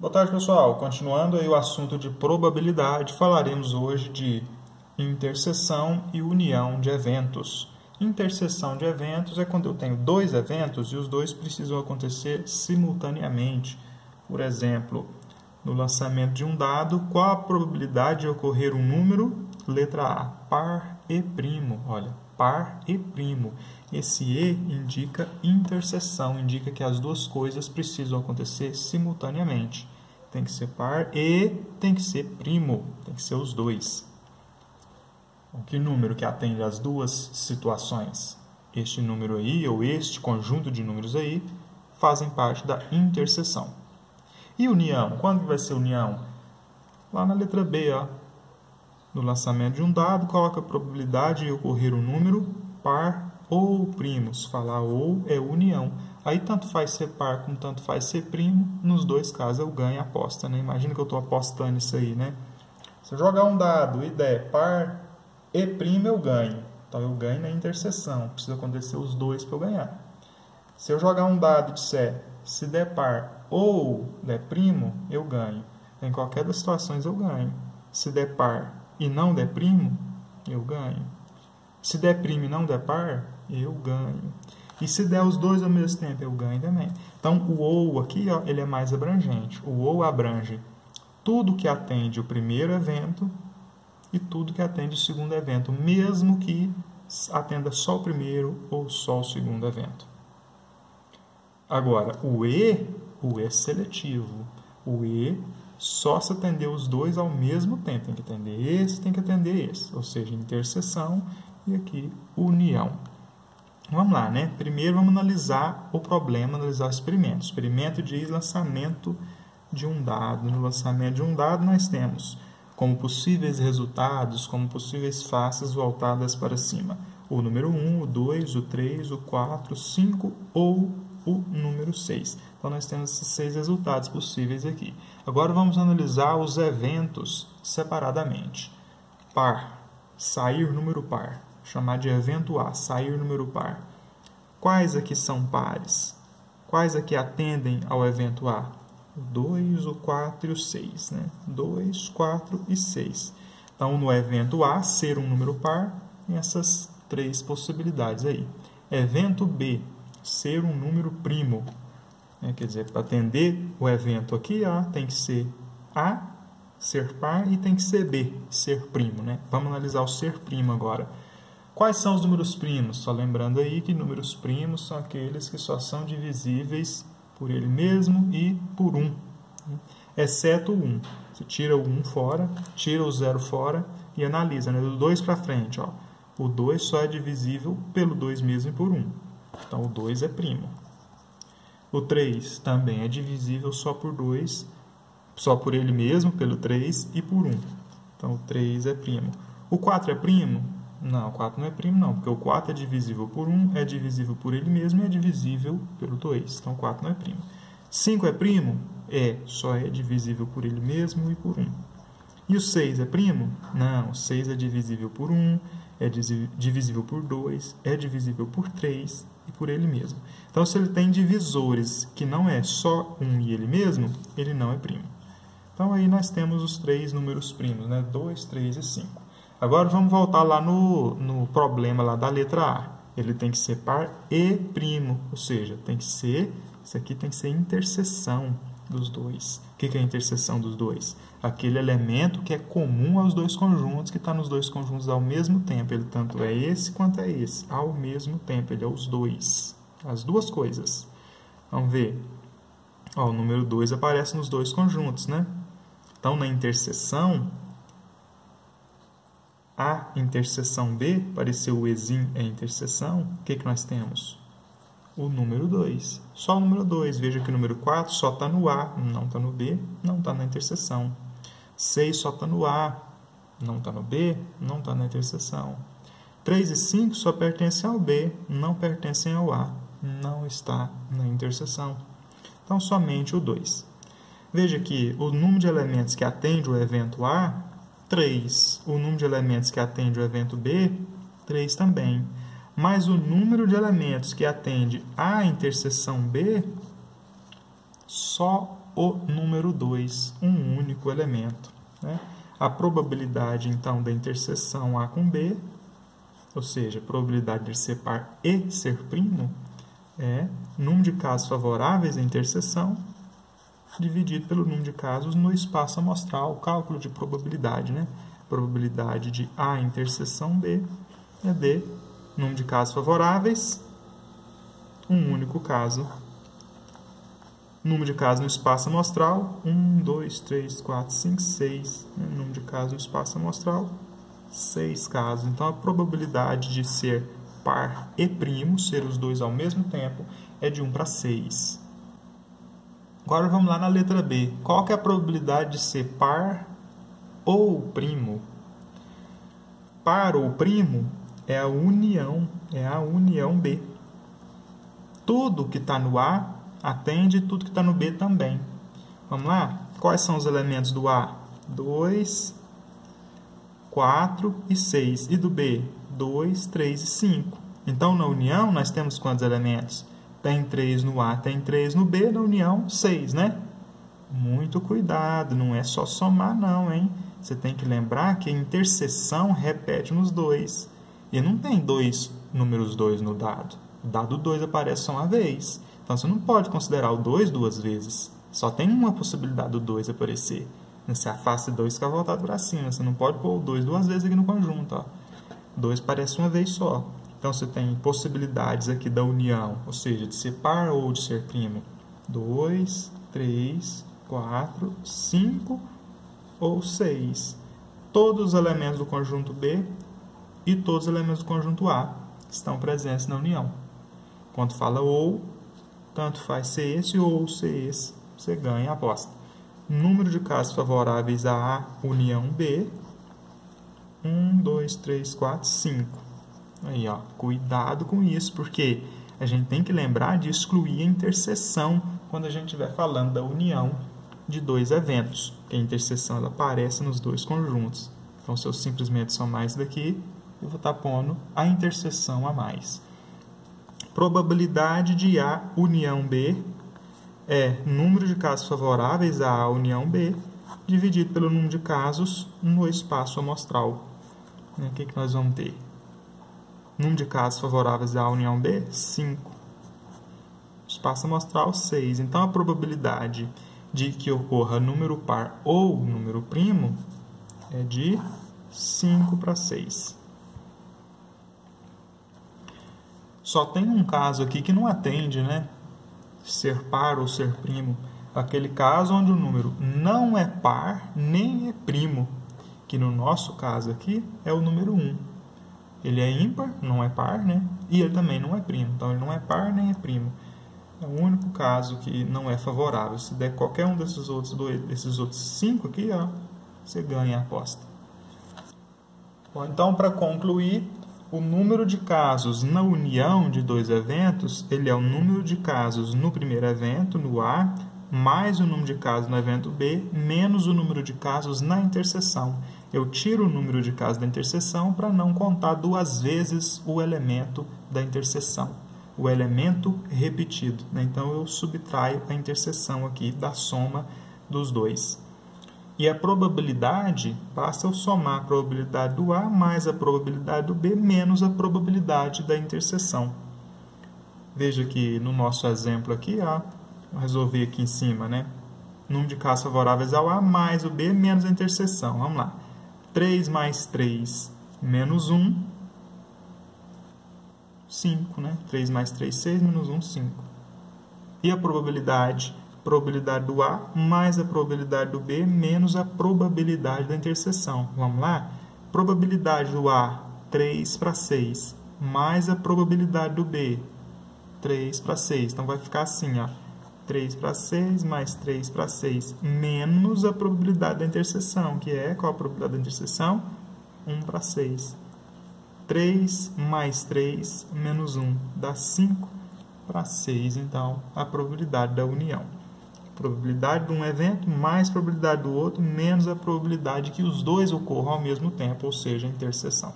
Boa tarde, pessoal. Continuando aí o assunto de probabilidade, falaremos hoje de interseção e união de eventos. Interseção de eventos é quando eu tenho dois eventos e os dois precisam acontecer simultaneamente. Por exemplo, no lançamento de um dado, qual a probabilidade de ocorrer um número? Letra A, par e primo. Olha, par e primo. Esse E indica interseção, indica que as duas coisas precisam acontecer simultaneamente. Tem que ser par e tem que ser primo, tem que ser os dois. Que número que atende às duas situações? Este número aí, ou este conjunto de números aí, fazem parte da interseção. E união? Quando vai ser união? Lá na letra B, ó. No lançamento de um dado, coloca a probabilidade de ocorrer um número par ou primo. Se falar ou, é união. Aí tanto faz ser par como tanto faz ser primo. Nos dois casos eu ganho a aposta, né? Imagina que eu estou apostando isso aí, né? Se eu jogar um dado e der par e primo, eu ganho. Então eu ganho na interseção. Precisa acontecer os dois para eu ganhar. Se eu jogar um dado e disser se der par ou der primo, eu ganho. Em qualquer das situações eu ganho. Se der par e não der primo, eu ganho. Se der primo e não der par, eu ganho. E se der os dois ao mesmo tempo, eu ganho também. Então, o ou aqui, ó, ele é mais abrangente. O ou abrange tudo que atende o primeiro evento e tudo que atende o segundo evento, mesmo que atenda só o primeiro ou só o segundo evento. Agora, o é seletivo. O E só se atender os dois ao mesmo tempo. Tem que atender esse, tem que atender esse. Ou seja, interseção e aqui união. Vamos lá, né? Primeiro vamos analisar o problema, analisar o experimento. O experimento de lançamento de um dado. No lançamento de um dado nós temos como possíveis resultados, como possíveis faces voltadas para cima. O número 1, o 2, o 3, o 4, o 5 ou o número 6. Então nós temos esses 6 resultados possíveis aqui. Agora vamos analisar os eventos separadamente. Par, sair número par. Chamar de evento A, sair número par. Quais aqui são pares? Quais aqui atendem ao evento A? O 2, o 4 e o 6. Né? 2, 4 e 6. Então, no evento A, ser um número par, tem essas 3 possibilidades aí. Evento B, ser um número primo. Quer dizer, para atender o evento aqui A, tem que ser A, ser par, e tem que ser B, ser primo. Né? Vamos analisar o ser primo agora. Quais são os números primos? Só lembrando aí que números primos são aqueles que só são divisíveis por ele mesmo e por 1. Exceto o 1. Você tira o 1 fora, tira o 0 fora e analisa. Né? Do 2 para frente. Ó. O 2 só é divisível pelo 2 mesmo e por 1. Então, o 2 é primo. O 3 também é divisível só por 2, só por ele mesmo, pelo 3 e por 1. Então, o 3 é primo. O 4 é primo? Não, o 4 não é primo não, porque o 4 é divisível por 1, é divisível por ele mesmo e é divisível pelo 2. Então, o 4 não é primo. 5 é primo? Só é divisível por ele mesmo e por 1. E o 6 é primo? Não, o 6 é divisível por 1, é divisível por 2, é divisível por 3 e por ele mesmo. Então, se ele tem divisores que não é só 1 e ele mesmo, ele não é primo. Então, aí nós temos os 3 números primos, né? 2, 3 e 5. Agora vamos voltar lá no problema lá da letra A. Ele tem que ser par e primo, ou seja, tem que ser, isso aqui tem que ser interseção dos dois. O que é a interseção dos dois? Aquele elemento que é comum aos dois conjuntos, que está nos dois conjuntos ao mesmo tempo. Ele tanto é esse quanto é esse, ao mesmo tempo. Ele é os dois, as duas coisas. Vamos ver. Ó, o número 2 aparece nos dois conjuntos, né? Então, na interseção A interseção B, apareceu o Ezinho é interseção, o que nós temos? O número 2. Só o número 2. Veja que o número 4 só está no A, não está no B, não está na interseção. 6 só está no A, não está no B, não está na interseção. 3 e 5 só pertencem ao B, não pertencem ao A, não está na interseção. Então, somente o 2. Veja que o número de elementos que atende o evento A, 3. O número de elementos que atende o evento B, 3 também. Mas o número de elementos que atende a interseção B, só o número 2, um único elemento, né? A probabilidade, então, da interseção A com B, ou seja, a probabilidade de ser par e ser primo, é número de casos favoráveis à interseção dividido pelo número de casos no espaço amostral, cálculo de probabilidade, né? Probabilidade de A interseção B é de número de casos favoráveis, um único caso. Número de casos no espaço amostral, 1, 2, 3, 4, 5, 6. Número de casos no espaço amostral, 6 casos. Então, a probabilidade de ser par e primo, ser os dois ao mesmo tempo, é de 1 para 6. Agora, vamos lá na letra B. Qual que é a probabilidade de ser par ou primo? Par ou primo é a união B. Tudo que está no A atende tudo que está no B também. Vamos lá? Quais são os elementos do A? 2, 4 e 6. E do B? 2, 3 e 5. Então, na união, nós temos quantos elementos? Tem 3 no A, tem 3 no B. Na união, 6, né? Muito cuidado, não é só somar não, hein? Você tem que lembrar que a interseção repete nos dois. E não tem dois números 2 no dado. O dado 2 aparece só uma vez. Então, você não pode considerar o 2 duas vezes. Só tem uma possibilidade do 2 aparecer. Você afasta 2 e fica voltado para cima. Você não pode pôr o 2 duas vezes aqui no conjunto. Ó. 2 aparece uma vez só. Então, você tem possibilidades aqui da união, ou seja, de ser par ou de ser primo. 2, 3, 4, 5 ou 6. Todos os elementos do conjunto B e todos os elementos do conjunto A estão presentes na união. Quando fala ou, tanto faz ser esse ou ser esse, você ganha a aposta. Número de casos favoráveis a A união B, 1, 2, 3, 4, 5. Aí, ó, cuidado com isso, porque a gente tem que lembrar de excluir a interseção quando a gente estiver falando da união de dois eventos, que a interseção ela aparece nos dois conjuntos. Então, se eu simplesmente somar isso daqui, eu vou estar pondo a interseção a mais. Probabilidade de A união B é número de casos favoráveis a A união B dividido pelo número de casos no espaço amostral. O que nós vamos ter? Número de casos favoráveis a A união B, 5. Espaço amostral, 6. Então, a probabilidade de que ocorra número par ou número primo é de 5 para 6. Só tem um caso aqui que não atende, né? Ser par ou ser primo. Aquele caso onde o número não é par nem é primo, que no nosso caso aqui é o número 1. Ele é ímpar, não é par, né? E ele também não é primo. Então, ele não é par nem é primo. É o único caso que não é favorável. Se der qualquer um desses outros 5 aqui, ó, você ganha a aposta. Bom, então, para concluir, o número de casos na união de dois eventos, ele é o número de casos no primeiro evento, no A, mais o número de casos no evento B, menos o número de casos na interseção. Eu tiro o número de casos da interseção para não contar duas vezes o elemento da interseção, o elemento repetido, né? Então, eu subtraio a interseção aqui da soma dos dois. E a probabilidade, basta eu somar a probabilidade do A mais a probabilidade do B menos a probabilidade da interseção. Veja que no nosso exemplo aqui, ó, vou resolver aqui em cima, né? Número de casos favoráveis ao A mais o B menos a interseção. Vamos lá. 3 mais 3 menos 1, 5, né? 3 mais 3, 6, menos 1, 5. E a probabilidade? Probabilidade do A mais a probabilidade do B menos a probabilidade da interseção. Vamos lá? Probabilidade do A, 3 para 6, mais a probabilidade do B, 3 para 6. Então, vai ficar assim, ó. 3 para 6 mais 3 para 6 menos a probabilidade da interseção, que é qual a probabilidade da interseção? 1 para 6. 3 mais 3 menos 1 dá 5 para 6. Então, a probabilidade da união. Probabilidade de um evento mais probabilidade do outro menos a probabilidade que os dois ocorram ao mesmo tempo, ou seja, a interseção.